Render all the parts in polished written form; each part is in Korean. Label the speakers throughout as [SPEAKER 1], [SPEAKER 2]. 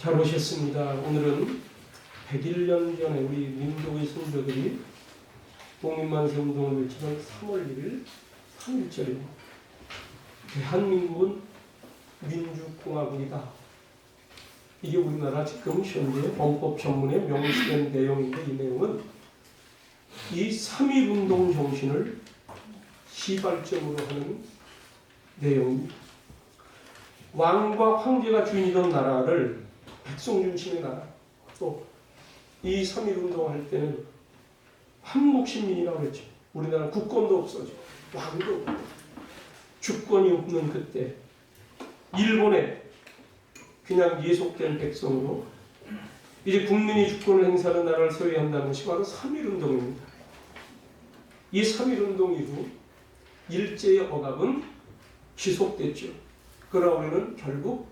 [SPEAKER 1] 잘 오셨습니다. 오늘은 101년 전에 우리 민족의 선조들이 독립만세 운동을 외치던 3월 1일 3.1절입니다. 대한민국은 민주공화국이다. 이게 우리나라 지금 현재 헌법 전문에 명시된 내용인데, 이 내용은 이 3.1운동 정신을 시발점으로 하는 내용입니다. 왕과 황제가 주인이던 나라를 백성 중심의 나라, 또 이 3.1운동 할 때는 한국시민이라고 그랬죠. 우리나라 국권도 없어져, 왕도 없고, 주권이 없는 그때 일본에 그냥 예속된 백성으로 이제 국민이 주권을 행사하는 나라를 세워야 한다는 것이 바로 3.1운동입니다. 이 3.1운동 이후 일제의 억압은 지속됐죠. 그러나 우리는 결국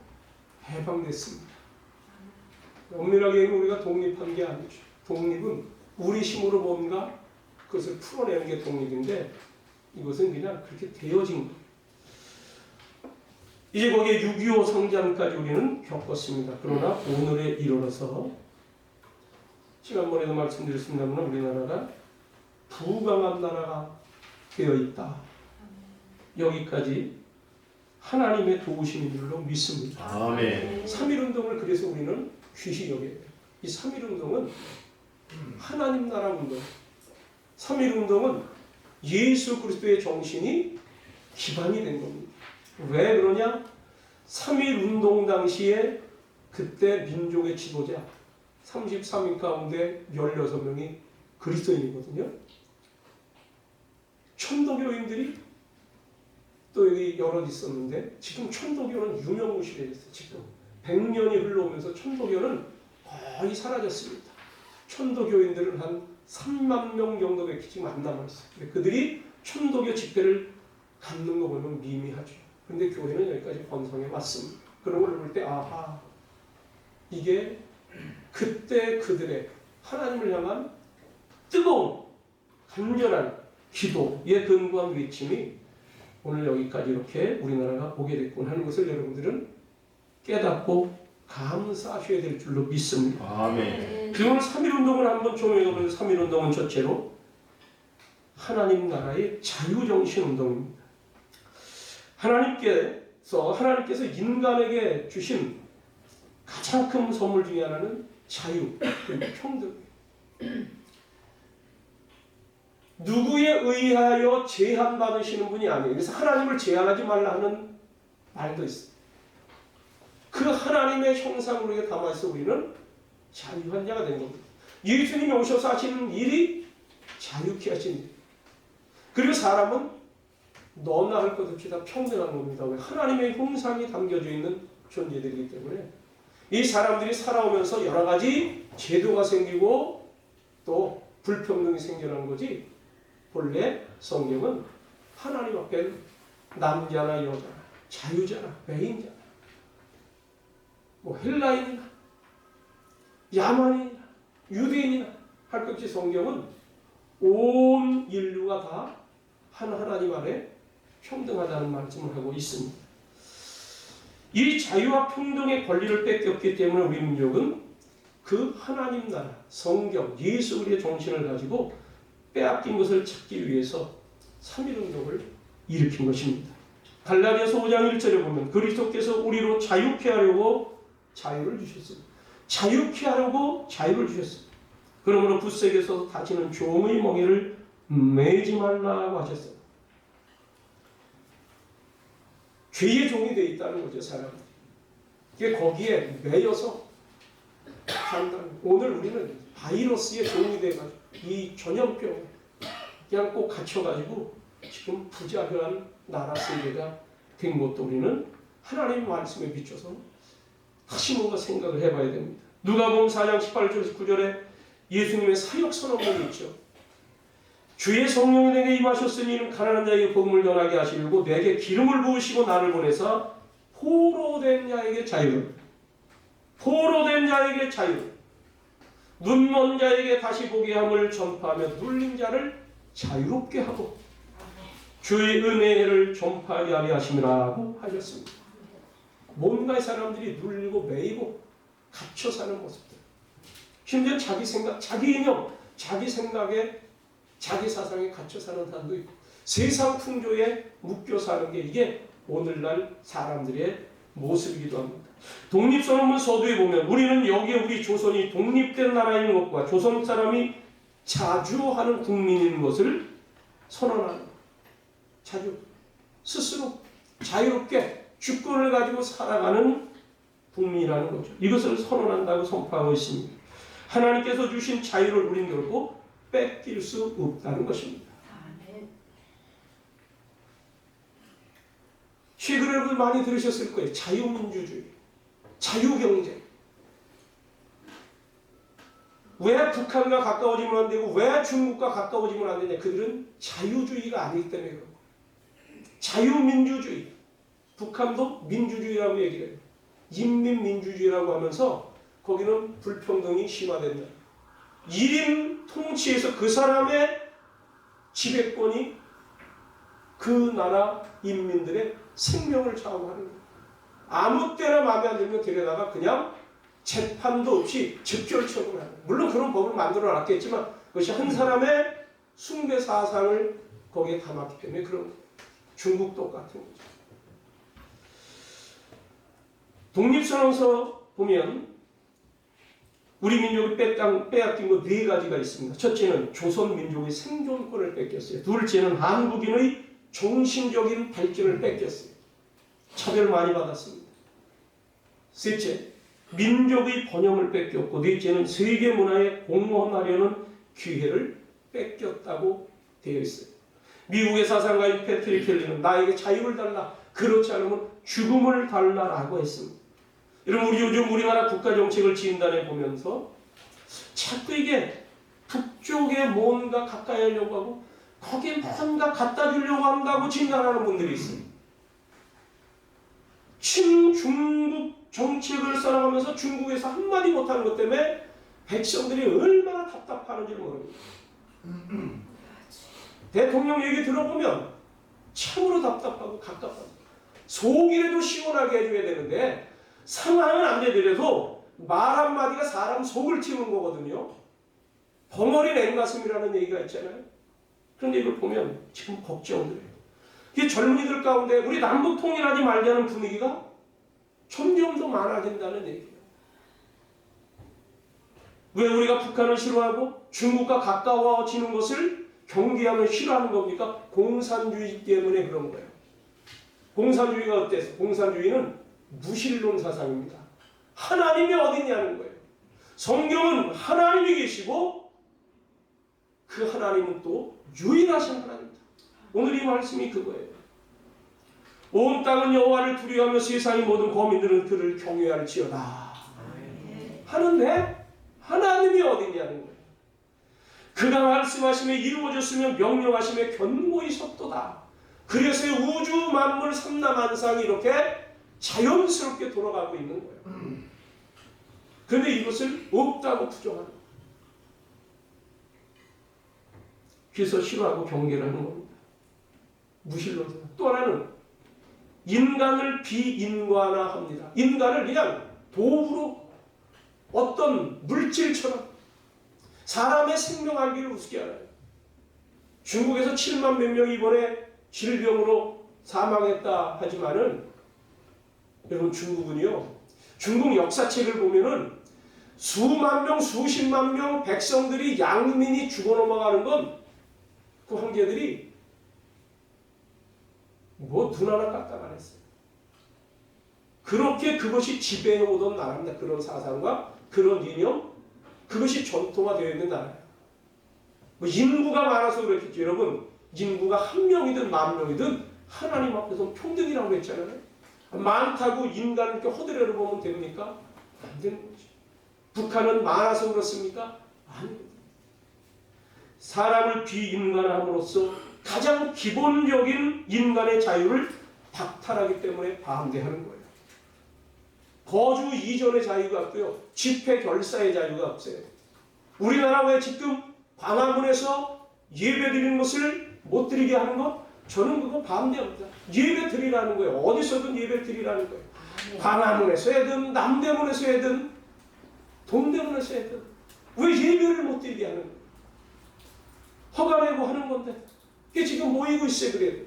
[SPEAKER 1] 해방됐습니다. 엄밀하게 우리가 독립한 게 아니죠. 독립은 우리 힘으로 뭔가 그것을 풀어내는 게 독립인데, 이것은 그냥 그렇게 되어진 거예요. 이제 거기에 6.25 성장까지 우리는 겪었습니다. 그러나 오늘에 이르러서 지난번에도 말씀드렸습니다만 우리나라가 부강한 나라가 되어 있다. 여기까지 하나님의 도우심인 줄로 믿습니다.
[SPEAKER 2] 아멘.
[SPEAKER 1] 3.1운동을 그래서 우리는 귀히 여겨야 돼요. 이 3.1운동은 하나님 나라 운동, 3.1운동은 예수 그리스도의 정신이 기반이 된 겁니다. 왜 그러냐? 3.1운동 당시에 그때 민족의 지도자 33인 가운데 16명이 그리스도인이거든요. 천도교인들이 또 여기 여럿 있었는데, 지금 천도교는 유명무실해졌어요. 지금 100년이 흘러오면서 천도교는 거의 사라졌습니다. 천도교인들은 한 3만 명 정도밖에 지금 안 남아있어요. 근데 그들이 천도교 집회를 갖는 거 보면 미미하죠. 근데 교회는 여기까지 번성해 왔습니다. 그런 걸 볼 때, 아하, 이게 그때 그들의 하나님을 향한 뜨거운 간절한 기도에 근거한 외침이 오늘 여기까지 이렇게 우리나라가 오게 됐군 하는 것을 여러분들은 깨닫고 감사하셔야 될 줄로 믿습니다.
[SPEAKER 2] 아멘.
[SPEAKER 1] 그 오늘 3.1운동을 한번 조명해보면 3.1운동은 첫째로 하나님 나라의 자유정신 운동입니다. 하나님께서 인간에게 주신 가장 큰 선물 중에 하나는 자유, 그리고 평등이에요. 누구에 의하여 제한받으시는 분이 아니에요. 그래서 하나님을 제한하지 말라 하는 말도 있어요. 그 하나님의 형상을 우리가 담아서 우리는 자유한 자가 된 겁니다. 예수님이 오셔서 하시는 일이 자유케 하시는 일. 그리고 사람은 너나 할 것 없이 다 평등한 겁니다. 왜? 하나님의 형상이 담겨져 있는 존재들이기 때문에 이 사람들이 살아오면서 여러 가지 제도가 생기고 또 불평등이 생겨나는 거지, 본래 성경은 하나님 앞에 남자나 여자나 자유자나 매인자나 뭐 헬라인이나 야만인이나 유대인이나 할 것 없이 성경은 온 인류가 다 한 하나님 아래 평등하다는 말씀을 하고 있습니다. 이 자유와 평등의 권리를 뺏겼기 때문에 우리 민족은 그 하나님 나라, 성경, 예수 그리스도의 정신을 가지고 빼앗긴 것을 찾기 위해서 3.1운동을 일으킨 것입니다. 갈라디아서 5장 1절에 보면 그리스도께서 우리로 자유케 하려고 자유를 주셨습니다. 자유케 하려고 자유를 주셨습니다. 그러므로 굳세게서 다치는 종의 멍에를 매지 말라고 하셨어요. 죄의 종이 되어 있다는 거죠, 사람들이. 이게 거기에 매여서 산다는. 오늘 우리는 바이러스의 종이 돼가지고 이 전염병에 그냥 꼭 갇혀가지고 지금 부자유한 나라 세계가 된 것도 우리는 하나님 말씀에 비춰서 다시 뭔가 생각을 해봐야 됩니다. 누가복음 4장 18절에서 9절에 예수님의 사역 선언문이 있죠. 주의 성령이 내게 임하셨으니 이는 가난한 자에게 복음을 전하게 하시려고 내게 기름을 부으시고 나를 보내사 포로된 자에게 자유를, 포로된 자에게 자유를, 눈먼 자에게 다시 보게 함을 전파하며 눌린 자를 자유롭게 하고 주의 은혜를 전파하게 하려 하심이라고 하셨습니다. 뭔가 사람들이 눌리고 매이고 갇혀 사는 모습들. 심지어 자기 생각, 자기 이념, 자기 생각에, 자기 사상에 갇혀 사는 사람도 있고, 세상 풍조에 묶여 사는 게 이게 오늘날 사람들의 모습이기도 합니다. 독립선언문 서두에 보면 우리는 여기에 우리 조선이 독립된 나라인 것과 조선 사람이 자주하는 국민인 것을 선언하는, 자주 스스로 자유롭게 주권을 가지고 살아가는 국민이라는 거죠. 이것을 선언한다고 선포하고 있습니다. 하나님께서 주신 자유를 우리는 결코 뺏길 수 없다는 것입니다. 최근에 여러분 많이 들으셨을 거예요. 자유민주주의, 자유경제. 왜 북한과 가까워지면 안 되고 왜 중국과 가까워지면 안 되냐. 그들은 자유주의가 아니기 때문에 그런 거예요. 자유민주주의. 북한도 민주주의라고 얘기를 해요. 인민민주주의라고 하면서 거기는 불평등이 심화된다. 1인 통치에서 그 사람의 지배권이 그 나라 인민들의 생명을 좌우하는 거예요. 아무 때나 마음에 안 들면 데려다가 그냥 재판도 없이 즉결 처분하는 거예요. 물론 그런 법을 만들어 놨겠지만 그것이 한 사람의 숭배 사상을 거기에 담았기 때문에 그런 거예요. 중국 똑같은 거죠. 독립선언서 보면 우리 민족이 빼앗긴 것 4가지가 있습니다. 첫째는 조선 민족의 생존권을 뺏겼어요. 둘째는 한국인의 정신적인 발전을 뺏겼어요. 차별 많이 받았습니다. 셋째, 민족의 번영을 뺏겼고, 넷째는 세계 문화에 공헌하려는 기회를 뺏겼다고 되어 있어요. 미국의 사상가인 패트릭 켈리는 나에게 자유를 달라, 그렇지 않으면 죽음을 달라라고 했습니다. 여러분, 우리 요즘 우리나라 국가정책을 진단해 보면서 자꾸 이게 북쪽에 뭔가 가까이 하려고 하고 거기에 뭔가 갖다 주려고 한다고 진단하는 분들이 있어요. 친중국 정책을 써나가면서 중국에서 한마디 못하는 것 때문에 백성들이 얼마나 답답하는지 모릅니다. 대통령 얘기 들어보면 참으로 답답하고 갑갑하고 속이라도 시원하게 해줘야 되는데 상황은 안 되더라도 말 한마디가 사람 속을 튀는 거거든요. 벙어리 냉가슴이라는 얘기가 있잖아요. 그런데 이걸 보면 지금 걱정돼요. 이 젊은이들 가운데 우리 남북 통일하지 말자는 분위기가 점점 더 많아진다는 얘기예요. 왜 우리가 북한을 싫어하고 중국과 가까워지는 것을 경계하면 싫어하는 겁니까? 공산주의 때문에 그런 거예요. 공산주의가 어땠어? 공산주의는 무신론 사상입니다. 하나님이 어디냐는 거예요. 성경은 하나님이 계시고 그 하나님은 또 유일하신 하나님입니다. 오늘 이 말씀이 그거예요. 온 땅은 여호와를 두려워하며 세상의 모든 거민들은 그를 경외할지어다 하는데 하나님이 어디냐는 거예요. 그가 말씀하심에 이루어졌으며 명령하심에 견고히 섰도다. 그래서 우주 만물 삼라만상이 이렇게 자연스럽게 돌아가고 있는 거예요. 그런데 이것을 없다고 부정하는 거예요. 그래서 싫어하고 경계를 하는 겁니다. 무신론. 또 하나는 인간을 비인간화합니다. 인간을 그냥 도구로 어떤 물질처럼 사람의 생명알기를 우습게 알아요. 중국에서 7만 몇 명이 이번에 질병으로 사망했다 하지만은 여러분 중국은요. 중국 역사책을 보면은 수만 명, 수십만 명 백성들이 양민이 죽어 넘어가는 건 그 황제들이 뭐 눈 하나 까딱 안 했어요. 그렇게 그것이 지배해오던 나라입니다. 그런 사상과 그런 이념, 그것이 전통화되어 있는 나라예요. 뭐 인구가 많아서 그렇겠죠. 여러분, 인구가 1명이든 10,000명이든 하나님 앞에서 평등이라고 했잖아요. 많다고 인간을 이렇게 허드레로 보면 됩니까? 안 되는 거죠. 북한은 많아서 그렇습니까? 아닙니다. 사람을 비인간함으로써 가장 기본적인 인간의 자유를 박탈하기 때문에 반대하는 거예요. 거주 이전의 자유가 없고요. 집회 결사의 자유가 없어요. 우리나라 왜 지금 광화문에서 예배 드리는 것을 못 드리게 하는 것? 저는 그거 반대합니다. 예배 드리라는 거예요. 어디서든 예배 드리라는 거예요. 광화문에서 해든 남대문에서 해든 돈 때문에 써야 돼. 왜 예배를 못 드리게 하는 거야? 허가 내고 하는 건데. 이게 지금 모이고 있어요. 그래요.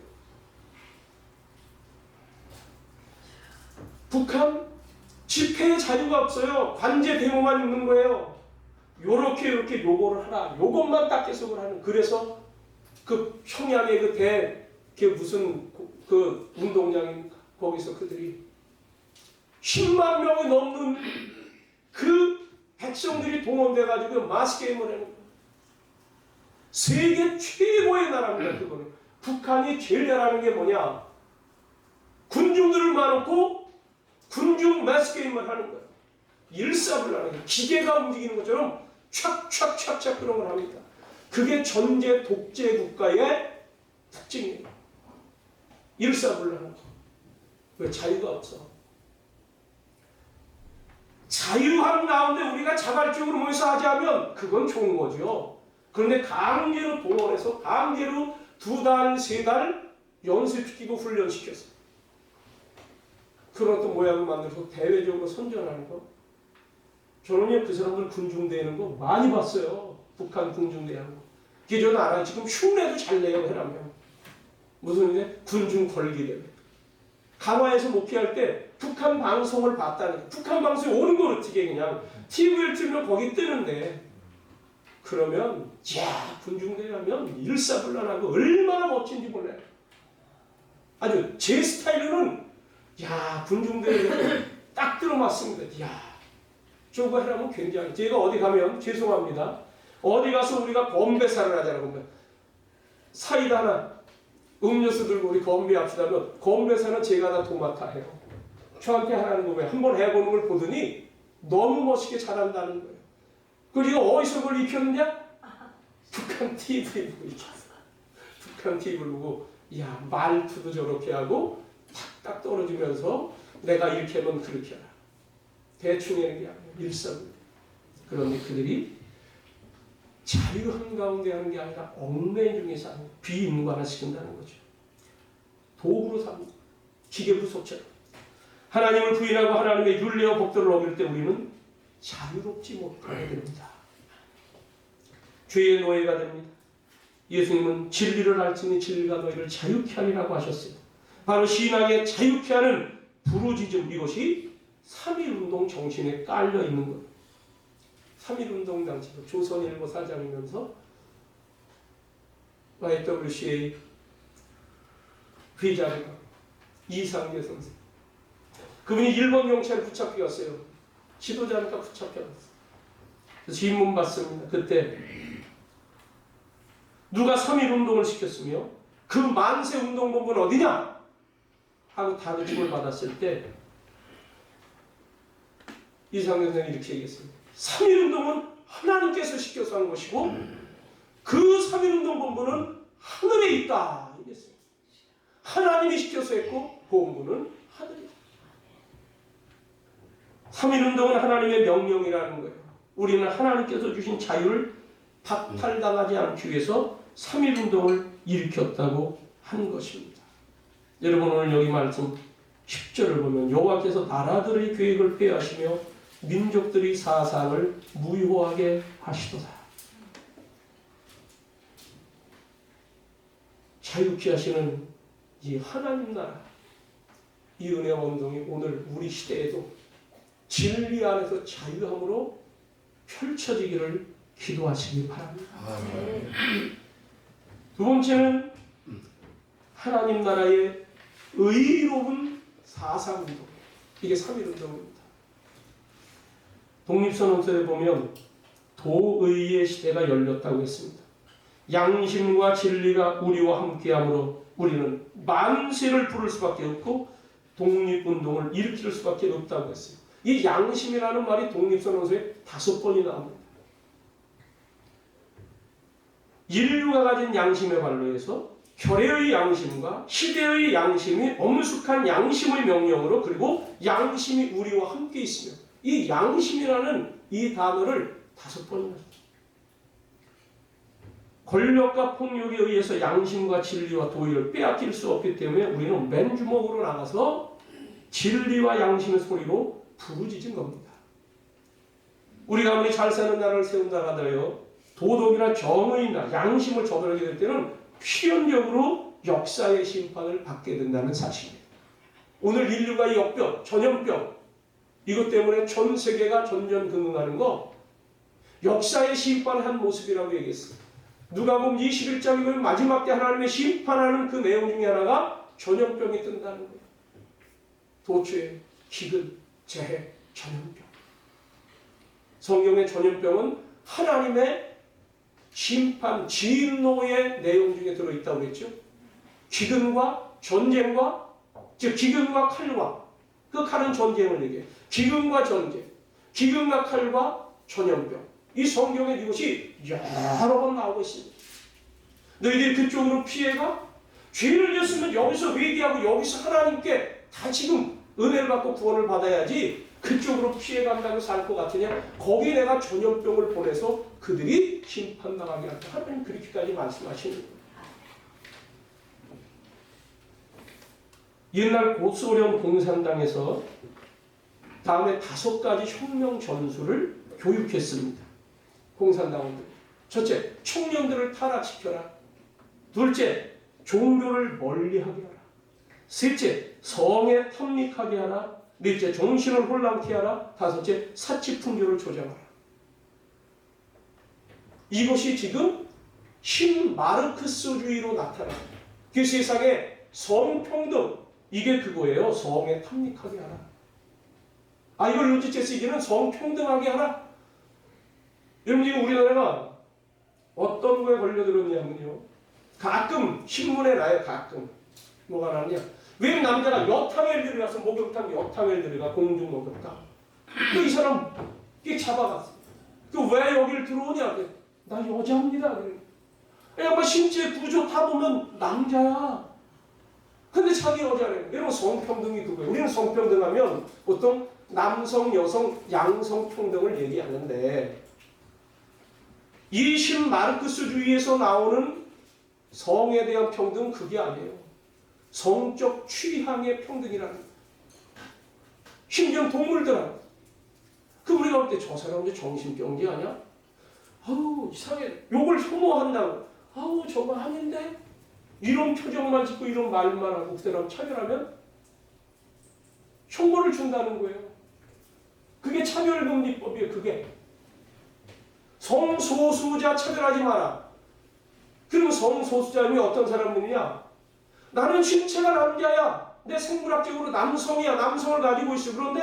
[SPEAKER 1] 북한 집회의 자유가 없어요. 관제 데모만 있는 거예요. 요렇게 요거를 하라. 요것만 딱 계속을 하는. 그래서 그 평양의 그 무슨 그 운동장인 거기서 그들이 10만 명이 넘는 그 백성들이 동원돼가지고 마스게임을 하는 거예요. 세계 최고의 나라입니다. 그거는. 북한이 제일 잘하는 게 뭐냐? 군중들을 모아놓고 군중 마스게임을 하는 거예요. 일사불란하게 거예요. 기계가 움직이는 것처럼 촥촥촥촥 그런 걸 합니다. 그게 전제 독재 국가의 특징이에요. 일사불란하고. 왜? 자유가 없어. 자유한 가운데 우리가 자발적으로 모여서 하지 하면 그건 좋은 거죠. 그런데 강제로 동원해서 강제로 2달, 3달 연습시키고 훈련시켰어. 그런 어떤 모양을 만들어서 대외적으로 선전하는 거. 저는요, 그 사람들 군중대회는 거 많이 봤어요. 북한 군중대회 하는 거. 그게 저는 알아요. 지금 흉내도 잘 내요, 해라면. 무슨 일에? 군중 걸기대회. 강화에서 목회할 때 북한 방송을 봤다니까. 북한 방송에 오는 걸 어떻게 그냥 TV를 틀면 거기 뜨는데. 그러면 야, 군중대회 하면 일사불란하고 얼마나 멋진지 몰라요. 아주 제 스타일로는 야, 군중대회 딱 들어맞습니다. 야, 저거 해라면 굉장히. 제가 어디 가면 죄송합니다. 어디 가서 우리가 건배사를 하잖아요. 건배. 사이다 하나, 음료수 들고 우리 건배합시다면 건배사는 제가 다 도맡아 해요. 저한테 하라는 거예요. 한번 해보는 걸 보더니 너무 멋있게 잘한다는 거예요. 그리고 어디서 그걸 익혔느냐? 북한 TV 보고 익혔어. 북한 TV를 보고 야, 말투도 저렇게 하고 탁탁 떨어지면서 내가 이렇게 하면 그렇게 하라. 대충 하는 게 아니라 일상. 그런데 그들이 자유 한가운데 하는 게 아니라 얽매인 중에서 하는 비인간화시킨다는 거죠. 도구로 삽니다. 기계부속처럼. 하나님을 부인하고 하나님의 윤리와 법도를 어길 때 우리는 자유롭지 못하게 됩니다. 죄의 노예가 됩니다. 예수님은 진리를 알지니 진리가 너희를 자유케 하리라고 하셨어요. 바로 신앙에 자유케 하는 부르짖음, 이것이 3.1운동 정신에 깔려 있는 거예요. 3.1운동 당시로 조선일보 사장이면서 YWCA 회장이가 이상계 선생. 그분이 일본 경찰에 붙잡혀 갔어요. 지도자니까 붙잡혀 갔어요. 그래서 질문 받습니다. 그때 누가 3.1운동을 시켰으며 그 만세 운동본부는 어디냐? 하고 다그침을 받았을 때 이상계 선생이 이렇게 얘기했습니다. 3.1운동은 하나님께서 시켜서 한 것이고 그 3.1운동 본부는 하늘에 있다. 이랬어요. 하나님이 시켜서 했고 본부는 하늘에 있다. 3.1운동은 하나님의 명령이라는 거예요. 우리는 하나님께서 주신 자유를 박탈당하지 않기 위해서 3.1운동을 일으켰다고 한 것입니다. 여러분 오늘 여기 말씀 10절을 보면 여호와께서 나라들의 계획을 폐하시며 민족들의 사상을 무효하게 하시도다. 자유케 하시는 이 하나님 나라, 이 은혜 운동이 오늘 우리 시대에도 진리 안에서 자유함으로 펼쳐지기를 기도하시기 바랍니다. 두 번째는 하나님 나라의 의로운 사상운동. 이게 3.1운동입니다. 독립선언서에 보면 도의의 시대가 열렸다고 했습니다. 양심과 진리가 우리와 함께하므로 우리는 만세를 부를 수밖에 없고 독립운동을 일으킬 수밖에 없다고 했어요. 이 양심이라는 말이 독립선언서에 5번이 나옵니다. 인류가 가진 양심에 반로해서 결의의 양심과 시대의 양심이 엄숙한 양심의 명령으로 그리고 양심이 우리와 함께 있으며 이 양심이라는 이 단어를 5번이나 권력과 폭력에 의해서 양심과 진리와 도의를 빼앗길 수 없기 때문에 우리는 맨주먹으로 나가서 진리와 양심의 소리로 부르짖은 겁니다. 우리가 아무리 잘 사는 나라를 세운다 하더라도 도덕이나 정의나 양심을 저버리게 될 때는 필연적으로 역사의 심판을 받게 된다는 사실이에요. 오늘 인류가 역병, 전염병 이것 때문에 전 세계가 전전긍긍하는 거 역사의 심판한 모습이라고 얘기했어요. 누가복음 21장에 보면 마지막 때 하나님의 심판하는 그 내용 중에 하나가 전염병이 뜬다는 거예요. 도처에 기근, 재해, 전염병. 성경의 전염병은 하나님의 심판, 진노의 내용 중에 들어있다고 그랬죠. 기근과 전쟁과, 즉 기근과 칼과, 그 칼은 전쟁을 얘기해요. 기근과 전쟁, 기근과 칼과 전염병. 이 성경에 이것이 여러 번 나오고 있습니다. 너희들이 그쪽으로 피해가? 죄를 졌으면 여기서 회개하고 여기서 하나님께 다 지금 은혜를 받고 구원을 받아야지 그쪽으로 피해간다고 살 것 같으냐? 거기에 내가 전염병을 보내서 그들이 심판당하게 한다. 하나님 그렇게까지 말씀하시는 거예요. 옛날 고소련 공산당에서 다음에 5가지 혁명 전술을 교육했습니다. 공산당원들. 첫째, 청년들을 타락시켜라. 둘째, 종교를 멀리하게 하라. 셋째, 성에 탐닉하게 하라. 넷째, 정신을 혼란케 하라. 다섯째, 사치풍조를 조장하라. 이것이 지금 신마르크스주의로 나타납니다. 그 세상에 성평등, 이게 그거예요. 성에 탐닉하게 하라. 아, 이걸 눈치채 쓰기는 성평등하게 하라. 여러분, 지금 우리나라가 어떤 거에 걸려들었냐면요. 가끔 신문에 나요. 가끔. 뭐가 나냐. 왜 남자가 여탕을 들어가서 목욕탕 여탕을 들어가 공중 목욕탕. 그 이 사람 이게 잡아갔어. 그 왜 여기를 들어오냐. 나 여자입니다. 뭐 신체 구조 다 보면 남자야. 근데 자기 여자래. 이러면 성평등이 그거예요. 우리는 성평등하면 보통 남성, 여성, 양성 평등을 얘기하는데 이 신마르크스주의에서 나오는 성에 대한 평등 그게 아니에요. 성적 취향의 평등이라는 거예요. 심지어 동물들하고. 그 우리가 볼 때 저 사람 이제 정신병지 아니야? 아우 이상해. 욕을 혐오한다고. 아우 저거 아닌데? 이런 표정만 짓고 이런 말만 하고 그 사람 차별하면 형벌을 준다는 거예요. 그게 차별금지법이에요. 그게. 성소수자 차별하지 마라. 그럼 성소수자면 어떤 사람들이냐? 나는 신체가 남자야. 내 생물학적으로 남성이야. 남성을 가지고 있어. 그런데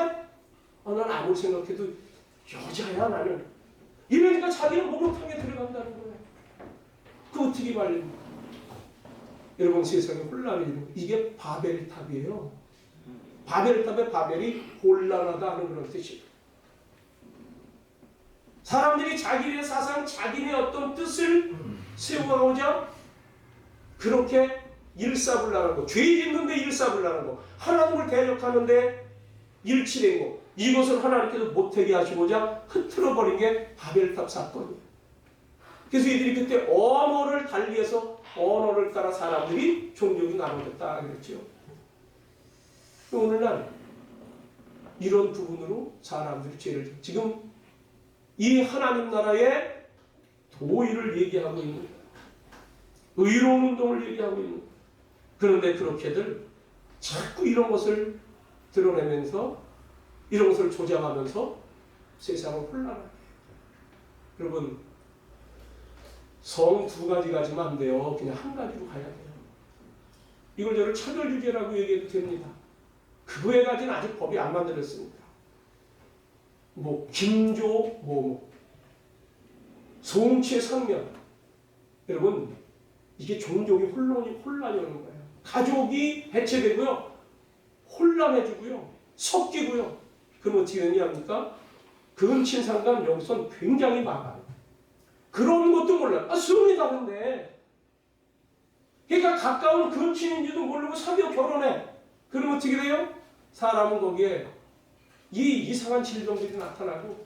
[SPEAKER 1] 난 아무리 생각해도 여자야 나는. 이러니까 자기는 목욕탕에 들어간다는 거예요. 그 어떻게 말입니까? 여러분 세상에 혼란이 있는 이게 바벨탑이에요. 바벨탑의 바벨이 혼란하다 하는 그런 뜻이에요. 사람들이 자기네 사상, 자기네 어떤 뜻을 세워가고자 그렇게 일사불란한 거, 죄 짓는데 일사불란한 거, 하나님을 대적하는데 일치된 거, 이것을 하나님께서 못하게 하시고자 흐트러버린 게 바벨탑 사건이에요. 그래서 이들이 그때 언어를 달리해서 언어를 따라 사람들이 종족이 나눠졌다 그랬죠. 오늘날 이런 부분으로 사람들이 죄를 지금 이 하나님 나라의 도의를 얘기하고 있는 거예요. 의로운 운동을 얘기하고 있는 거예요. 그런데 그렇게들 자꾸 이런 것을 드러내면서 이런 것을 조장하면서 세상을 혼란하게 해요. 여러분 성 2가지 가지면 안 돼요. 그냥 한 가지로 가야 돼요. 이걸 저를 차별주제라고 얘기해도 됩니다. 그거에 가지는 아직 법이 안 만들었습니다. 뭐 김조 뭐 송체 상면. 여러분 이게 종족이 혼란이 오는 거예요. 가족이 해체되고요. 혼란해지고요. 섞이고요. 그럼 어떻게 되냐니까 근친상간 여기선 굉장히 막아요. 그런 것도 몰라요. 숨이 다른데. 그러니까 가까운 근친인지도 모르고 사귀어 결혼해. 그럼 어떻게 돼요? 사람은 거기에 이 이상한 질병들이 나타나고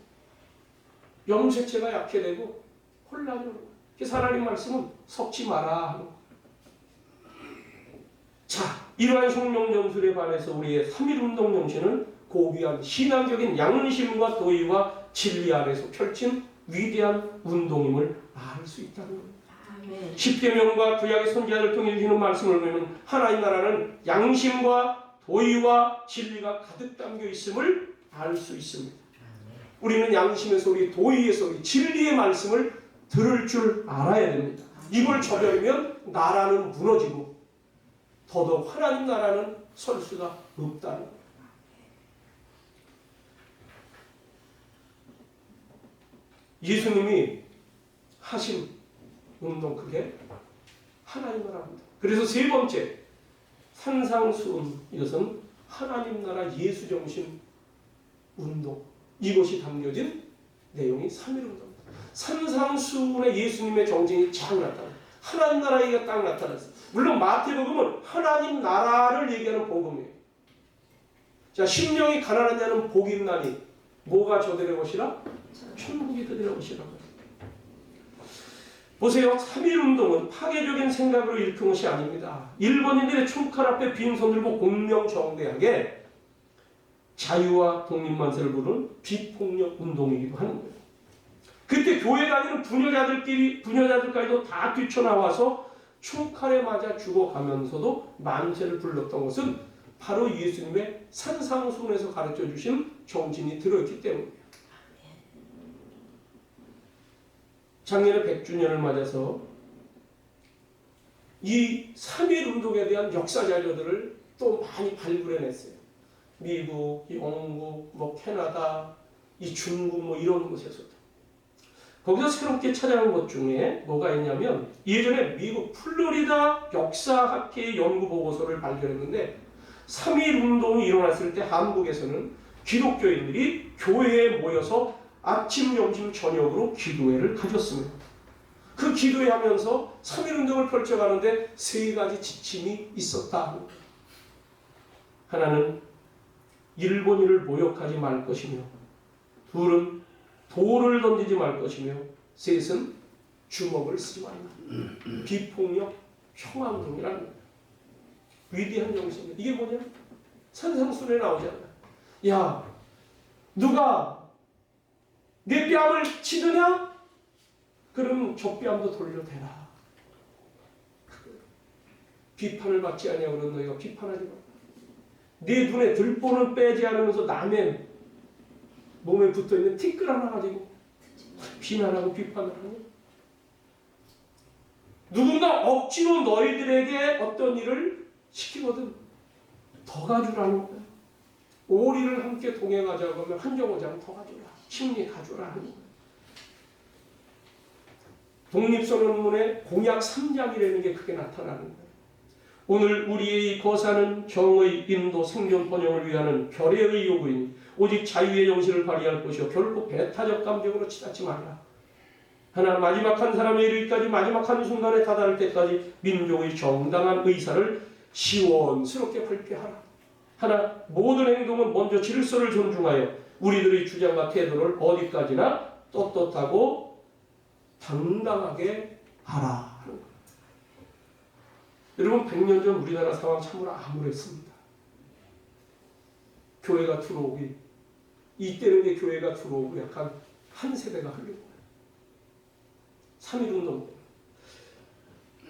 [SPEAKER 1] 염색체가 약해되고 혼란이 오는 거예요. 그래서 하나님 말씀은 섞지 마라 하는 거예요. 자, 이러한 혁명 전술에 반해서 우리의 3.1운동 정신은 고귀한 신앙적인 양심과 도의와 진리 안에서 펼친 위대한 운동임을 알 수 있다는 겁니다. 십계명과 구약의 선지자를 통해 읽는 말씀을 보면 하나님 나라는 양심과 도의와 진리가 가득 담겨 있음을 알 수 있습니다. 우리는 양심의 소리, 도의의 소리, 진리의 말씀을 들을 줄 알아야 됩니다. 이걸 저버리면 나라는 무너지고 더더욱 하나님 나라는 설 수가 없다는 겁니다. 예수님이 하신 운동, 그게 하나님 나라입니다. 그래서 세 번째, 산상수훈, 이것은 하나님 나라 예수정신 운동, 이것이 담겨진 내용이 삼일운동입니다. 산상수훈에 예수님의 정신이 쫙 나타납니다. 하나님 나라 얘기가 딱 나타났어요. 물론 마태복음은 하나님 나라를 얘기하는 복음이에요. 자, 심령이 가난한 자는 복이 있나니 뭐가 저들의 것이라? 천국이 그들의 것이라고. 보세요. 3.1운동은 파괴적인 생각으로 일으킨 것이 아닙니다. 일본인들의 총칼 앞에 빈손 들고 공명정대하게 자유와 독립만세를 부르는 비폭력 운동이기도 하는 거예요. 그때 교회 다니는 부녀자들까지도 다 뛰쳐나와서 총칼에 맞아 죽어가면서도 만세를 불렀던 것은 바로 예수님의 산상수훈에서 가르쳐 주신 정신이 들어있기 때문입니다. 작년에 100주년을 맞아서 이 3.1운동에 대한 역사 자료들을 또 많이 발굴해냈어요. 미국, 영국, 캐나다, 이 중국 이런 곳에서도. 거기서 새롭게 찾아온 것 중에 뭐가 있냐면 예전에 미국 플로리다 역사학회 연구보고서를 발견했는데 3.1운동이 일어났을 때 한국에서는 기독교인들이 교회에 모여서 아침, 점심, 저녁으로 기도회를 가졌습니다. 그 기도회 하면서 3.1운동을 펼쳐가는데 세 가지 지침이 있었다. 하나는 일본인을 모욕하지 말 것이며, 둘은 돌을 던지지 말 것이며, 셋은 주먹을 쓰지 말라. 비폭력 평화운동이라는 거예요. 위대한 정신이에요. 이게 뭐냐? 산상수훈에 나오잖아요. 야, 누가 내 뺨을 치느냐? 그럼 저 뺨도 돌려대라. 비판을 받지 아니하고는 너희가 비판하지 마. 네 눈에 들보는 빼지 않으면서 남의 몸에 붙어있는 티끌 하나 가지고 비난하고 비판을 하냐? 누군가 억지로 너희들에게 어떤 일을 시키거든 더 가주라는 거야. 오리를 함께 동행하자고 하면 한 정거장 더 가주라. 심리 가주라 하는 거야. 독립선언문의 공약 3장이라는 게 크게 나타나는 거예요. 오늘 우리의 이 거사는 정의, 인도, 생존, 번영을 위하는 결의의 요구이니 오직 자유의 정신을 발휘할 것이요 결코 배타적 감정으로 치닫지 말라. 하나, 마지막 한 사람의 이르기까지 마지막 한 순간에 다다를 때까지 민족의 정당한 의사를 시원스럽게 발표하라. 하나, 모든 행동은 먼저 질서를 존중하여 우리들의 주장과 태도를 어디까지나 떳떳하고 당당하게 하라. 여러분, 100년 전 우리나라 상황 참으로 암울했습니다. 교회가 들어오기, 이때는 이제 교회가 들어오고 약간 한 세대가 흘린 거예요. 3.1운동.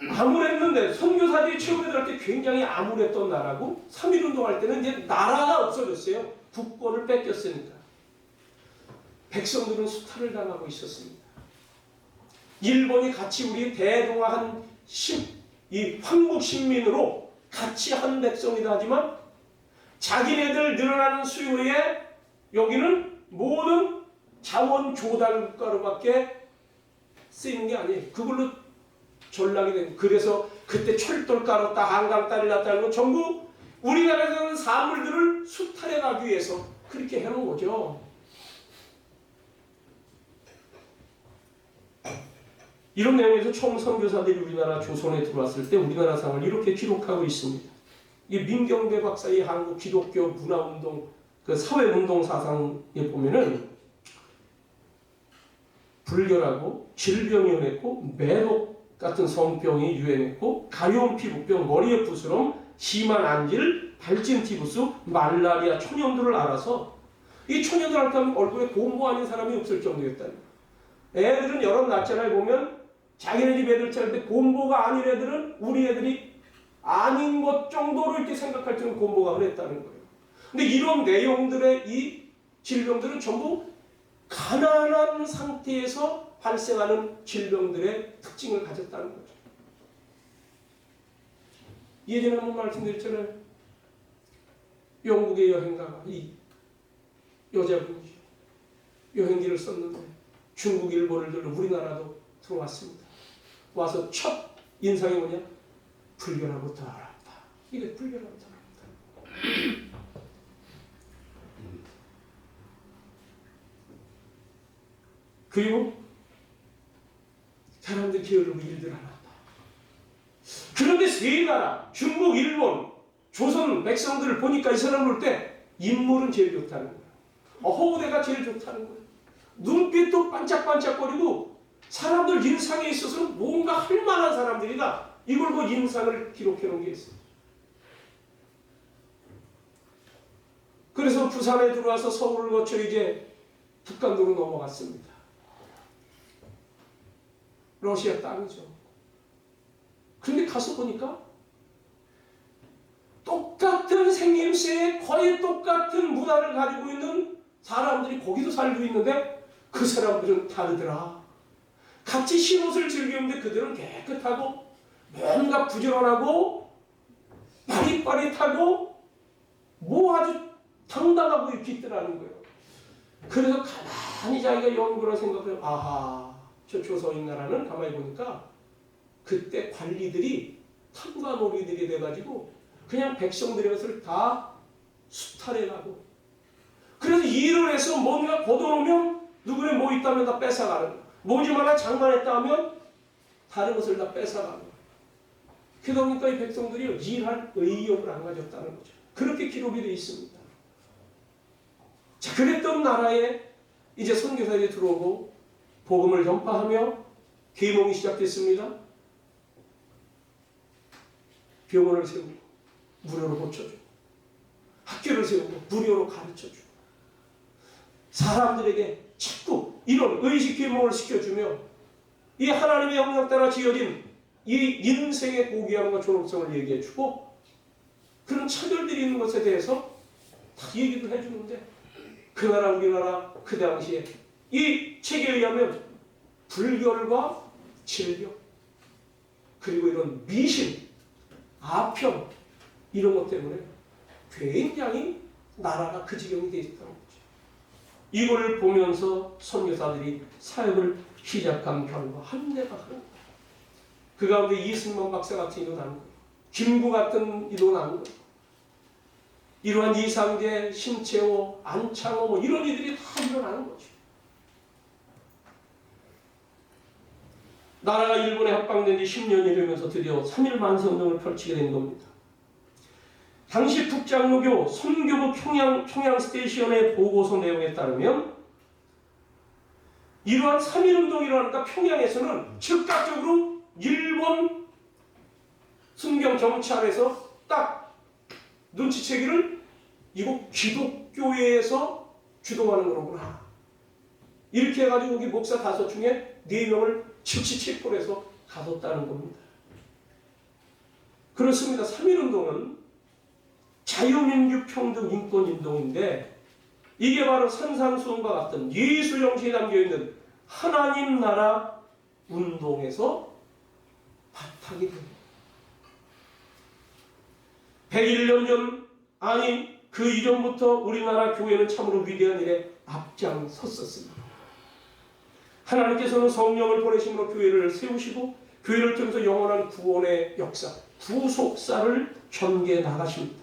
[SPEAKER 1] 암울했는데 선교사들이 체험회들 할 때 굉장히 암울했던 나라고 3.1운동 할 때는 이제 나라가 없어졌어요. 국권을 뺏겼으니까. 백성들은 수탈을 당하고 있었습니다. 일본이 같이 우리 대동아 이 황국 식민으로 같이 한 백성이다 하지만 자기네들 늘어나는 수요에 여기는 모든 자원 조달 국가로밖에 쓰이는 게 아니에요. 그걸로 전락이 된. 그래서 그때 철도를 깔았다, 한강다리를 놨다는 건 전부 우리나라에서는 사물들을 수탈해 가기 위해서 그렇게 해놓은 거죠. 이런 내용에서 처음 선교사들이 우리나라 조선에 들어왔을 때 우리나라 상을 이렇게 기록하고 있습니다. 이 민경배 박사의 한국 기독교 문화운동, 그 사회운동 사상에 보면은 불결하고 질병이 유행했고 매독 같은 성병이 유행했고 가려운 피부병, 머리에 부스럼, 심한 안질, 발진 티부스, 말라리아, 천연두를 알아서 이 처녀들한테 하면 얼굴에 곰보 아닌 사람이 없을 정도였다는 거예요. 애들은 여러 낳잖아요. 보면 자기네 집 애들처럼 곰보가 아닌 애들은 우리 애들이 아닌 것 정도로 이렇게 생각할 정도로 곰보가 흔했다는 거예요. 근데 이런 내용들의 이 질병들은 전부 가난한 상태에서 발생하는 질병들의 특징을 가졌다는 거죠. 예전에 한번 말씀드렸잖아요. 영국의 여행가가 이 여자분이 여행기를 썼는데 중국, 일본을 들러 우리나라도 들어왔습니다. 와서 첫 인상이 뭐냐? 불교라고 더 알았다. 이게 불교라고 더 알았다. 그리고 사람들 게으르고 일들 안 한다. 그런데 세 나라, 중국, 일본, 조선 백성들을 보니까 이 사람 볼 때 인물은 제일 좋다는 거예요. 허우대가 제일 좋다는 거예요. 눈빛도 반짝반짝거리고 사람들 인상에 있어서는 뭔가 할 만한 사람들이다. 이걸 그 인상을 기록해 놓은 게 있어요. 그래서 부산에 들어와서 서울을 거쳐 이제 북한도로 넘어갔습니다. 러시아 땅이죠. 그런데 가서 보니까 똑같은 생김새에 거의 똑같은 문화를 가지고 있는 사람들이 거기도 살고 있는데 그 사람들은 다르더라. 같이 흰옷을 즐기는데 그들은 깨끗하고 뭔가 부지런하고 빠릿빠릿하고 뭐 아주 당당하고 이렇게 있더라는 거예요. 그래서 가만히 자기가 연구를 생각해요. 아하, 저 조선인 나라는 가만히 보니까 그때 관리들이 탐관오리들이 돼가지고 그냥 백성들의 것을 다 수탈해가고 그래서 일을 해서 뭔가 걷어놓으면 누구네 뭐 있다면 다 뺏어가는 거예요. 뭐 좀 하나 장만했다 하면 다른 것을 다 뺏어가는 거예요. 그러다 보니까 이 백성들이 일할 의욕을 안 가졌다는 거죠. 그렇게 기록이 되어 있습니다. 자, 그랬던 나라에 이제 선교사들이 들어오고 복음을 전파하며 계몽이 시작됐습니다. 병원을 세우고 무료로 고쳐주고 학교를 세우고 무료로 가르쳐주고 사람들에게 자꾸 이런 의식 계몽을 시켜주며 이 하나님의 영향 따라 지어진 이 인생의 고귀함과 존엄성을 얘기해주고 그런 차별들이 있는 것에 대해서 다 얘기를 해주는데 그 나라 우리나라 그 당시에 이 책에 의하면 불결과 질병 그리고 이런 미신, 아편 이런 것 때문에 굉장히 나라가 그 지경이 되어 있다는 거죠. 이걸 보면서 선교사들이 사역을 시작한 결과 한 대가 하는 거예요. 그 가운데 이승만 박사 같은 이도 나는 거예요. 김구 같은 이도 나는 거예요. 이러한 이상재, 신채호, 안창호 이런 이들이 다 일어나는 거죠. 나라가 일본에 합방된 지 10년이 되면서 드디어 3.1 만세운동을 펼치게 된 겁니다. 당시 북장로교 선교부 평양 스테이션의 보고서 내용에 따르면 이러한 3.1운동이 일어나니까 평양에서는 즉각적으로 일본 순경 경찰에서 딱 눈치채기를 이거 기독교회에서 주동하는 거로구나. 이렇게 해가지고 여기 목사 5 중에 4명을 즉시 체포를 해서 가뒀다는 겁니다. 그렇습니다. 3.1운동은 자유민주평등 인권운동인데 이게 바로 산상수훈과 같은 예수 정신이 담겨있는 하나님 나라 운동에서 바탕이 됩니다. 101년 전 아니 그 이전부터 우리나라 교회는 참으로 위대한 일에 앞장섰었습니다. 하나님께서는 성령을 보내심으로 교회를 세우시고 교회를 통해서 영원한 구원의 역사, 구속사를 전개해 나가십니다.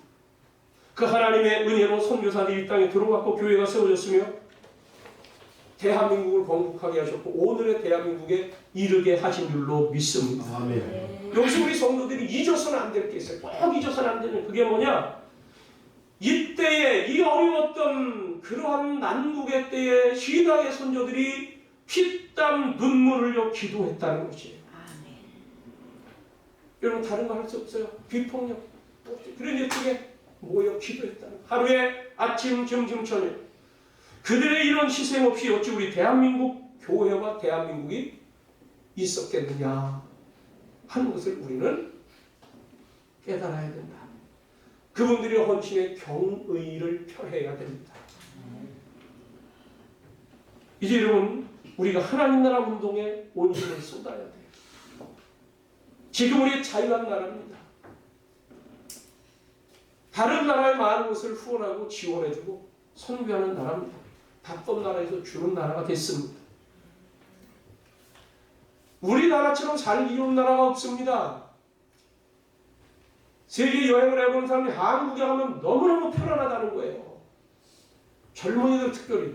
[SPEAKER 1] 그 하나님의 은혜로 선교사들이 이 땅에 들어왔고 교회가 세워졌으며 대한민국을 건국하게 하셨고 오늘의 대한민국에 이르게 하신 줄로 믿습니다.
[SPEAKER 2] 아멘.
[SPEAKER 1] 여기서 우리 성도들이 잊어서는 안 될 게 있어요. 꼭 잊어서는 안 되는 그게 뭐냐? 이때에 이 어려웠던 그러한 난국의 때에 신앙의 선조들이 피땀 눈물을 흘려 기도했다는 것이에요.
[SPEAKER 3] 아멘.
[SPEAKER 1] 여러분 다른 말 할 수 없어요. 비폭력. 그런 이쪽에 모여 기도했다는 거예요. 하루에 아침, 점심, 저녁 그들의 이런 희생 없이 어찌 우리 대한민국 교회와 대한민국이 있었겠느냐 하는 것을 우리는 깨달아야 된다. 그분들의 헌신에 경의를 표해야 됩니다. 이제 여러분, 우리가 하나님 나라 운동에 온 힘을 쏟아야 돼요. 지금 우리 자유한 나라입니다. 다른 나라의 많은 것을 후원하고 지원해주고 선교하는 나라입니다. 답법 나라에서 주는 나라가 됐습니다. 우리나라처럼 잘 이룬 나라가 없습니다. 세계 여행을 해본 사람이 한국에 가면 너무너무 편안하다는 거예요. 젊은이들 특별히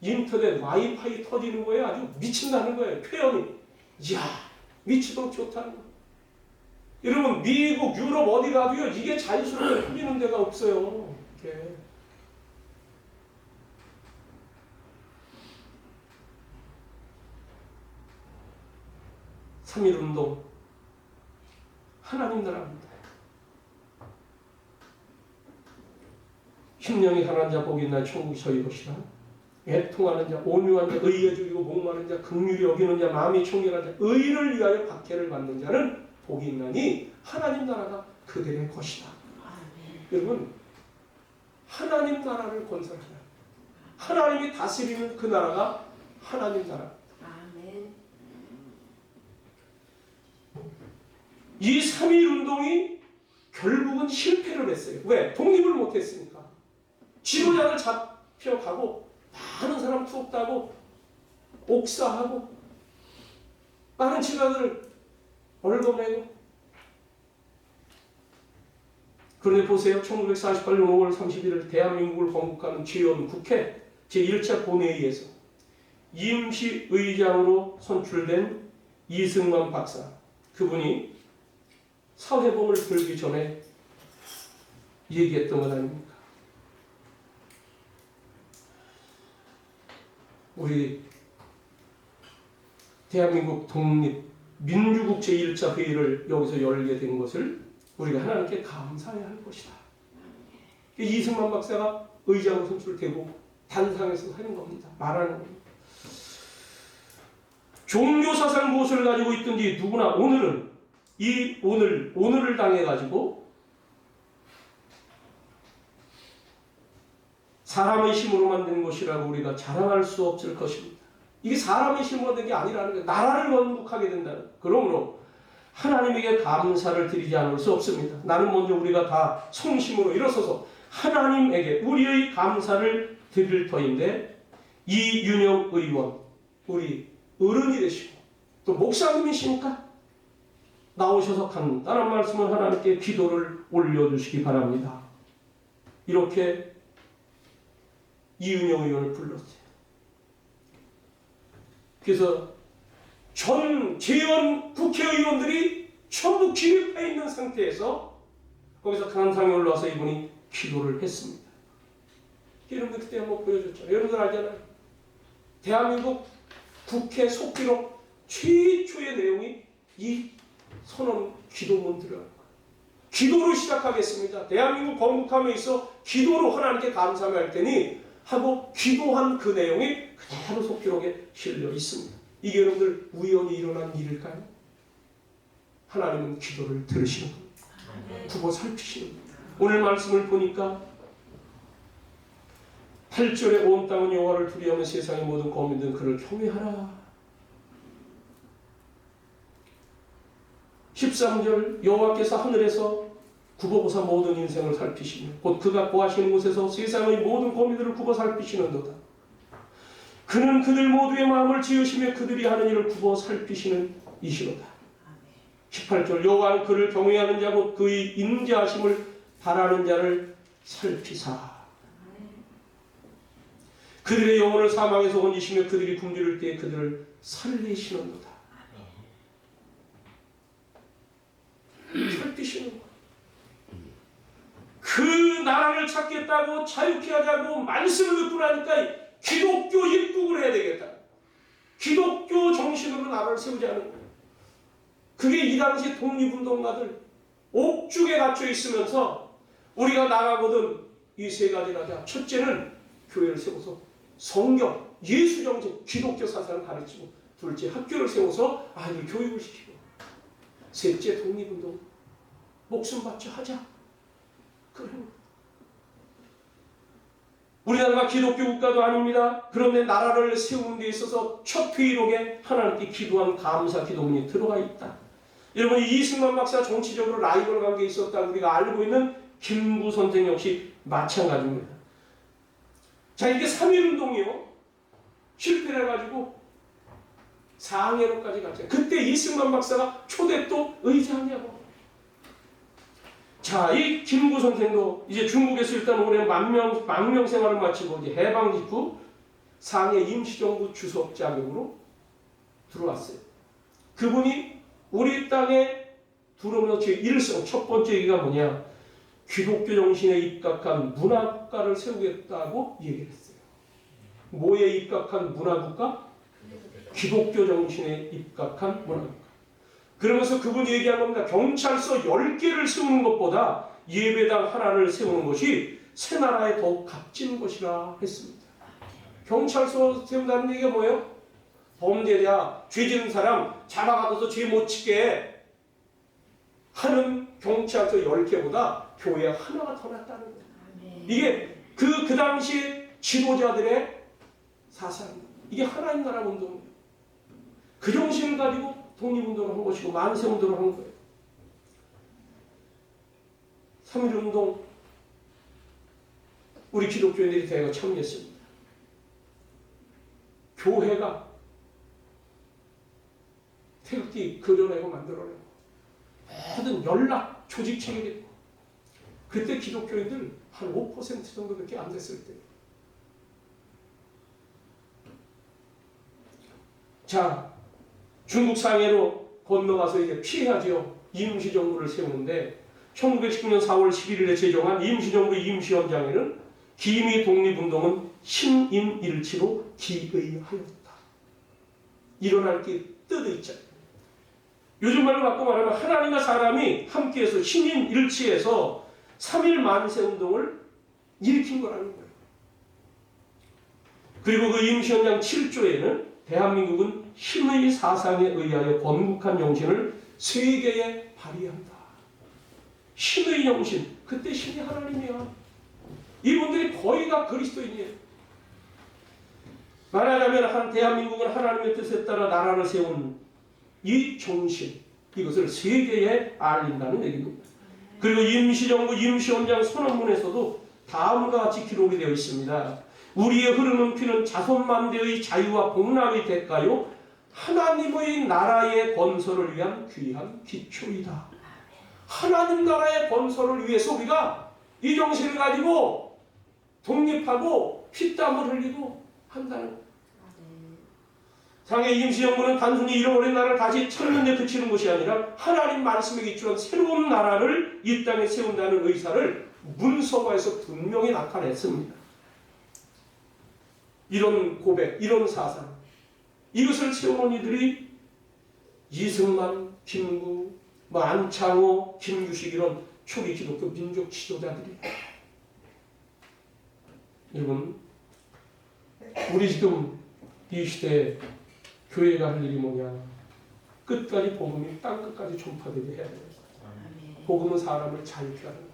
[SPEAKER 1] 인터넷 와이파이 터지는 거에 아주 미친다는 거예요. 표현이. 이야, 미치도록 좋다는 거예요. 여러분, 미국, 유럽 어디 가도요, 이게 자유스럽게 풀리는 데가 없어요. 이렇게. 삼일운동, 하나님 나라입니다. 심령이 강한 자 복이 있나니 천국이 저희 것이라. 애통하는 자, 온유한 자, 의에 줄이고 목마른 자, 긍휼히 여기는 자, 마음이 청결한 자, 의를 위하여 박해를 받는 자는 복이 있나니 하나님 나라가 그들의 것이다. 여러분, 하나님 나라를 건설하라. 하나님이 다스리는 그 나라가 하나님 나라. 이 3.1운동이 결국은 실패를 했어요. 왜? 독립을 못했으니까. 지도자를 잡혀가고 많은 사람 투옥하고 옥사하고 많은 지도자들을 벌금내고. 그런데 보세요. 1948년 5월 31일 대한민국을 건국하는 주연 국회 제1차 본회의에서 임시의장으로 선출된 이승만 박사, 그분이 사회봉을 들기 전에 얘기했던 것 아닙니까? 우리 대한민국 독립 민주국 제1차 회의를 여기서 열게 된 것을 우리가 하나님께 감사해야 할 것이다. 이승만 박사가 의장으로 선출되고 단상에서 하는 겁니다. 말하는 겁니다. 종교사상 무엇을 가지고 있든지 누구나 오늘은 오늘을 당해가지고 사람의 힘으로 만든 것이라고 우리가 자랑할 수 없을 것입니다. 이게 사람의 힘으로 된 게 아니라는 거예요. 나라를 건국하게 된다는 거예요. 그러므로 하나님에게 감사를 드리지 않을 수 없습니다. 나는 먼저 우리가 다 성심으로 일어서서 하나님에게 우리의 감사를 드릴 터인데, 이윤영 의원, 우리 어른이 되시고 또 목사님이시니까 나오셔서 간단한 말씀을 하나님께 기도를 올려주시기 바랍니다. 이렇게 이윤영 의원을 불렀어요. 그래서 전 재원 국회의원들이 전부 기립해 있는 상태에서 거기서 강상에 올라와서 이분이 기도를 했습니다. 여러분들 그때 한번 보여줬죠. 여러분들 알잖아요. 대한민국 국회 속기록 최초의 내용이 이 선언 기도문 들어가는 거예요. 기도로 시작하겠습니다. 대한민국 건국함에 있어 기도로 하나님께 감사할 테니 하고 기도한 그 내용이 그대로 속기록에 실려 있습니다. 이게 여러분들 우연히 일어난 일일까요? 하나님은 기도를 들으시는 겁니다. 두고 살피시는 겁니다. 오늘 말씀을 보니까 8절에 온 땅은 여호와를 두려워하며 세상의 모든 거민들은 그를 경외하라. 13절 여호와께서 하늘에서 굽어보사 모든 인생을 살피시며 곧 그가 거하시는 곳에서 세상의 모든 거민들을 굽어 살피시는도다. 그는 그들 모두의 마음을 지으시며 그들이 하는 일을 굽어 살피시는 이시로다. 18절 여호와는 그를 경외하는 자 곧 그의 인자하심을 바라는 자를 살피사 그들의 영혼을 사망에서 건지시며 그들이 굶주릴 때에 그들을 살리시는도다. 살피시는 거야. 그 나라를 찾겠다고 자유케 하자고 말씀을 듣고 나니까 기독교 입국을 해야 되겠다. 기독교 정신으로 나라를 세우자는 거예요. 그게 이 당시 독립운동가들 옥죽에 갇혀 있으면서 우리가 나가거든 이 세 가지를 하자. 첫째는 교회를 세워서 성경, 예수 정신, 기독교 사상을 가르치고, 둘째 학교를 세워서 아이들 교육을 시키고, 셋째 독립운동, 목숨 바쳐 하자. 그런 우리나라가 기독교 국가도 아닙니다. 그런데 나라를 세우는 데 있어서 첫 회의록에 하나님께 기도한 감사 기도문이 들어가 있다. 여러분, 이승만 박사 정치적으로 라이벌 관계에 있었다 우리가 알고 있는 김구 선생 역시 마찬가지입니다. 자, 이게 3.1운동이요. 실패를 해가지고 상해로까지 갔잖아요. 그때 이승만 박사가 초대 또 의지하냐고. 자, 이 김구 선생도 이제 중국에서 일단 오랜 망명 생활을 마치고 이제 해방 직후 상해 임시정부 주석 자격으로 들어왔어요. 그분이 우리 땅에 들어오면서 제 일성 첫 번째 얘기가 뭐냐? 기독교 정신에 입각한 문화국가를 세우겠다고 얘기를 했어요. 뭐에 입각한 문화국가? 기독교 정신에 입각한 문화국가. 그러면서 그분이 얘기한 겁니다. 경찰서 10개를 세우는 것보다 예배당 하나를 세우는 것이 새 나라에 더욱 값진 것이라 했습니다. 경찰서 세운다는 얘기가 뭐예요? 범죄자, 죄 지은 사람 잡아가서 죄 못 짓게 하는 경찰서 10개보다 교회 하나가 더 낫다는 거예요. 이게 그 당시 지도자들의 사상입니다. 이게 하나님 나라 운동이에요. 그 정신을 가지고 독립운동을 한 것이고 만세운동을 한 거예요. 3.1운동 우리 기독교인들이 대거 참여했습니다. 교회가 태극기 그려내고 만들어내고 모든 연락 조직 체계를 그때 기독교인들 한 5% 정도밖에 안 됐을 때예요. 자, 중국 상해로 건너가서 이제 피해야죠. 임시정부를 세우는데 1919년 4월 11일에 제정한 임시정부 임시헌장에는 기미 독립운동은 신임일치로 기의하였다. 일어날 게 뜻이 있잖아요. 요즘 말로 바꿔 말하면 하나님과 사람이 함께해서 신임일치해서 3.1 만세운동을 일으킨 거라는 거예요. 그리고 그 임시헌장 7조에는 대한민국은 신의 사상에 의하여 건국한 정신을 세계에 발휘한다. 신의 정신, 그때 신이 하나님이야. 이분들이 거의 다 그리스도인이에요. 말하자면 대한민국은 하나님의 뜻에 따라 나라를 세운 이 정신, 이것을 세계에 알린다는 얘기입니다. 그리고 임시정부 임시헌장 선언문에서도 다음과 같이 기록이 되어 있습니다. 우리의 흐르는 피는 자손만대의 자유와 복락의 대가요 하나님의 나라의 건설을 위한 귀한 기초이다. 하나님 나라의 건설을 위해서 우리가 이 정신을 가지고 독립하고 피땀을 흘리고 한다는 거예요. 상해 임시정부는 단순히 잃어버린 나라를 다시 찾는 데 그치는 것이 아니라 하나님 말씀에 기초한 새로운 나라를 이 땅에 세운다는 의사를 문서화에서 분명히 나타냈습니다. 이런 고백, 이런 사상, 이것을 세워놓은 이들이 이승만, 김구, 안창호, 김규식 이런 초기 기독교 민족 지도자들이에요. 여러분, 우리 지금 이 시대에 교회가 할 일이 뭐냐? 끝까지 복음이 땅끝까지 전파되게 해야 돼요. 복음은 사람을 자유케 하는 거예요.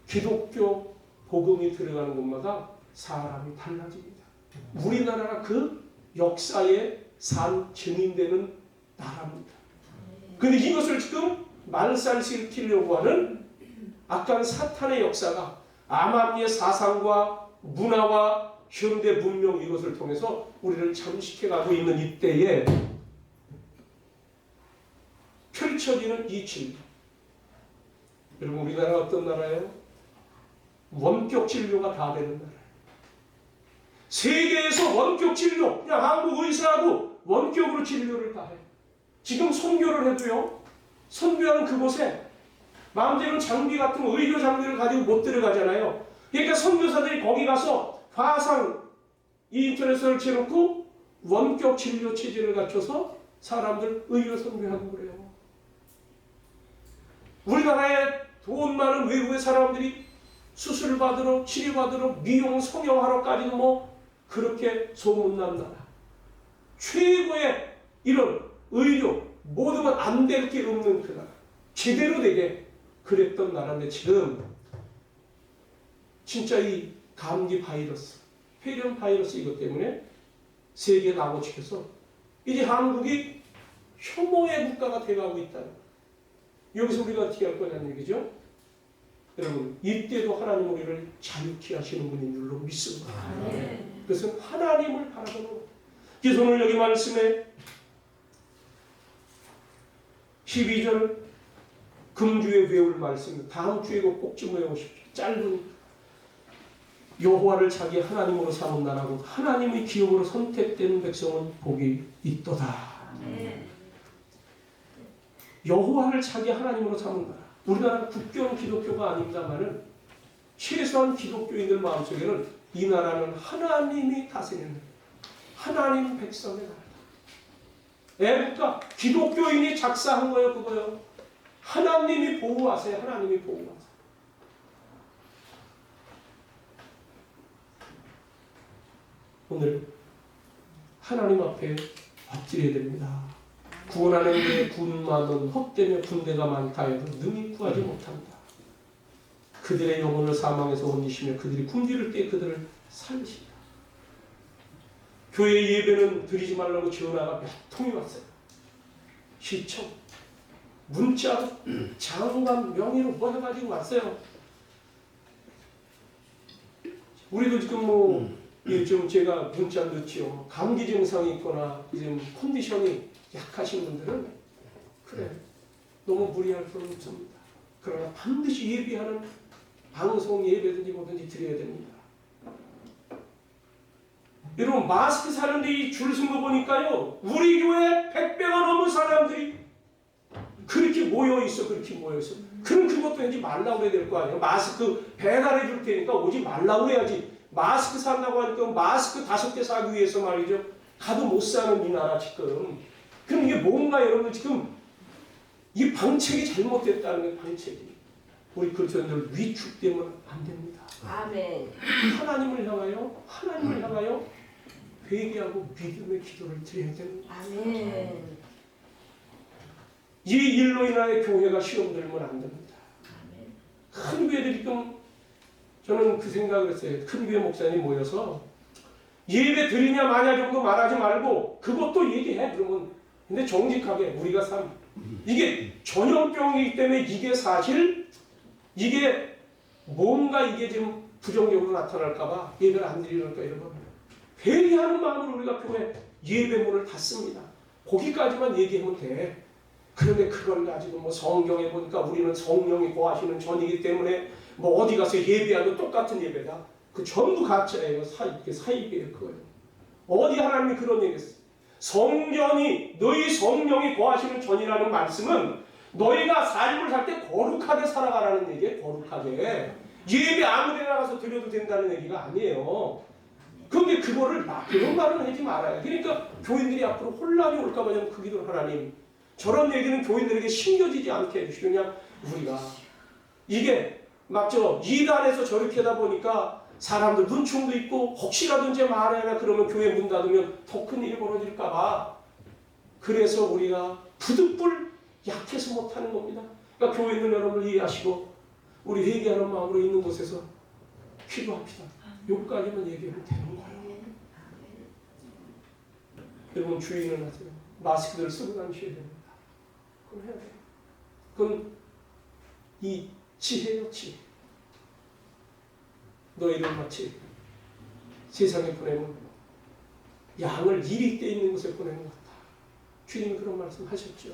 [SPEAKER 1] 기독교 복음이 들어가는 곳마다 사람이 달라집니다. 우리나라가 그 역사의 산 증인되는 나라입니다. 그런데 이것을 지금 말살시키려고 하는 악한 사탄의 역사가 암암리의 사상과 문화와 현대 문명 이것을 통해서 우리를 잠식해가고 있는 이때에 펼쳐지는 이 진리. 여러분, 우리나라가 어떤 나라예요? 원격 진료가 다 되는 나라예요. 세계에서 원격 진료, 그냥 한국 의사하고 원격으로 진료를 다 해요. 지금 선교를 해도요, 선교하는 그곳에 마음대로 장비 같은 거, 의료 장비를 가지고 못 들어가잖아요. 그러니까 선교사들이 거기 가서 화상 이 인터넷 설치해놓고 원격 진료 체제를 갖춰서 사람들 의료 선교하고 그래요. 우리나라에 돈 많은 외국의 사람들이 수술을 받으러, 치료받으러, 미용, 성형하러까지도 그렇게 소문난 나라, 최고의 이런 의료 모든 건 안 될 게 없는 그 나라, 제대로 되게 그랬던 나라인데 지금 진짜 이 감기 바이러스, 폐렴 바이러스 이것 때문에 세계 낙오치켜서 이제 한국이 혐오의 국가가 되어가고 있다는 거예요. 여기서 우리가 어떻게 할 거냐는 얘기죠. 여러분, 이때도 하나님 우리를 자유케 하시는 분인 줄로 믿습니다. 그것은 하나님을 바라보는 거예요. 그래서 오늘 여기 말씀에 12절 금주에 외울 말씀, 다음 주에 꼭 좀 외우십시오. 짧은 여호와를 자기 하나님으로 삼은 나라고 하나님의 기업으로 선택된 백성은 복이 있도다. 여호와를 자기 하나님으로 삼은 나라. 우리나라는 국교는 기독교가 아닙니다만은 최소한 기독교인들 마음속에는 이 나라는 하나님이 다스리는 하나님 백성의 나라다. 애국가 기독교인이 작사한 거예요. 그거요. 하나님이 보호하세요. 하나님이 보호하세요. 오늘 하나님 앞에 엎드려야 됩니다. 구원하는 게 군마는 헛되며 군대가 많다 해도 능히 구하지 못한다. 그들의 영혼을 사망에서 옮기시며 그들이 굶주릴 때 그들을 살리신다. 교회 예배는 드리지 말라고 전화가 몇 통이 왔어요. 시청, 문자, 장관, 명의로 뭐 해가지고 왔어요. 우리도 지금 좀 제가 문자 넣지요. 감기 증상이 있거나 지금 컨디션이 약하신 분들은 그래 너무 무리할 필요는 없습니다. 그러나 반드시 예비하는 방송 예배든지 뭐든지 드려야 됩니다. 여러분 마스크 사는데 이 줄 쓴 거 보니까요. 우리 교회 100배가 넘은 사람들이 그렇게 모여있어. 그렇게 모여있어. 그럼 그것도 하지 말라고 해야 될 거 아니에요. 마스크 배달해 줄 테니까 오지 말라고 해야지. 마스크 산다고 하니까 마스크 5개 사기 위해서 말이죠. 가도 못 사는 이 나라 지금. 그럼 이게 뭔가 여러분들 지금 이 방책이 잘못됐다는 게 방책이. 우리 그리스도인들 위축되면 안 됩니다.
[SPEAKER 2] 아멘.
[SPEAKER 1] 하나님을 향하여 회개하고 믿음의 기도를 드려야 됩니다.
[SPEAKER 2] 아멘.
[SPEAKER 1] 이 일로 인하여 교회가 시험 들면 안 됩니다.
[SPEAKER 2] 아멘.
[SPEAKER 1] 큰 교회들이 저는 그 생각을 했어요. 큰 교회 목사님 모여서 예배 드리냐 마냐 정도 말하지 말고 그것도 얘기해. 그러면 근데 정직하게 우리가 이게 전염병이기 때문에 이게 사실 이게 뭔가 이게 지금 부정적으로 나타날까봐 예배를 안 드리니까 여러분 회개하는 마음으로 우리가 교회 예배문을 닫습니다. 거기까지만 얘기하면 돼. 그런데 그걸 가지고 뭐 성경에 보니까 우리는 성령이 거하시는 전이기 때문에 뭐 어디 가서 예배하고 똑같은 예배다. 그 전부 가짜예요. 사입이에요. 그거예요. 어디 하나님이 그런 얘기했어요. 성전이 너희 성령이 거하시는 전이라는 말씀은 너희가 삶을 살 때 거룩하게 살아가라는 얘기예요. 거룩하게. 예배 아무 데나 가서 드려도 된다는 얘기가 아니에요. 그런데 그거를 그런 말은 하지 말아요. 그러니까 교인들이 앞으로 혼란이 올까 봐 저는 그 기도를 하나님 저런 얘기는 교인들에게 심겨지지 않게 해주시고 그냥 우리가 이게 맞죠? 이단에서 저렇게 하다 보니까 사람들 눈총도 있고 혹시라도 이제 말해라 그러면 교회 문 닫으면 더 큰 일이 벌어질까 봐 그래서 우리가 부득불 약해서 못하는 겁니다. 그러니까 교회 있는 여러분을 이해하시고 우리 회개하는 마음으로 있는 곳에서 기도합시다. 여기까지만 얘기하면 되는 거예요. 여러분 주의는 하세요. 마스크를 쓰고 다니셔야 됩니다. 그럼 해야 돼요. 그건 이 지혜요 지혜. 너희를 마치 세상에 보내면 양을 이리 떼 있는 곳에 보내는 것 같다. 주님이 그런 말씀 하셨죠.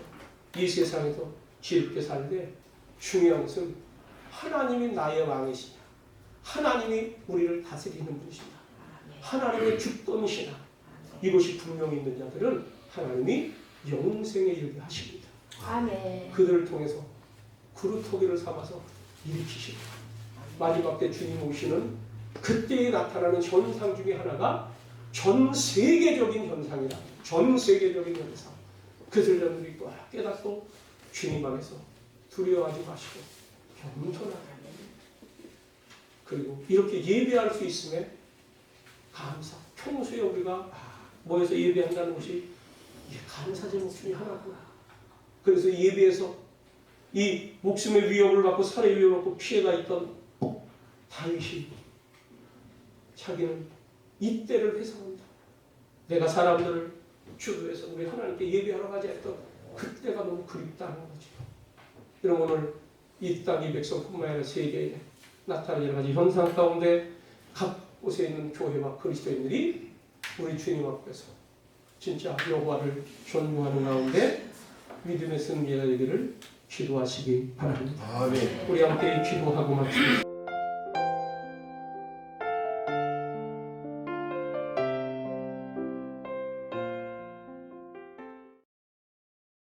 [SPEAKER 1] 이 세상에서 지혜롭게 살되 중요한 것은 하나님이 나의 왕이시냐. 하나님이 우리를 다스리는 분이시냐. 하나님의 주권이시나. 이것이 분명히 있는 자들은 하나님이 영생에 이르게 하십니다.
[SPEAKER 2] 아멘.
[SPEAKER 1] 그들을 통해서 그루터기를 삼아서 일으키십니다. 마지막 때 주님 오시는 그때에 나타나는 현상 중에 하나가 전 세계적인 현상이다. 전 세계적인 현상. 그들 여러분들이 또 깨닫고 주님 안에서 두려워하지 마시고 겸손하게 그리고 이렇게 예배할 수 있음에 감사, 평소에 우리가 모여서 예배한다는 것이 이게 감사 제목 중에 하나구나. 그래서 예배에서 이 목숨의 위협을 받고 살의 위협을 받고 피해가 있던 다윗이 자기는 이때를 회상한다. 내가 사람들을 주도해서 우리 하나님께 예배하러 가자 했던 그때가 너무 그립다는 거죠. 여러분 오늘 이 땅 이 백성뿐만 아니라 세계에 나타나는 여러 가지 현상 가운데 각 곳에 있는 교회와 그리스도인들이 우리 주님 앞에서 진짜 여호와를 존중하는 가운데 믿음의 승리가 되기를 기도하시기 바랍니다.
[SPEAKER 3] 아멘.
[SPEAKER 1] 우리 함께 기도하고 마치겠습니다.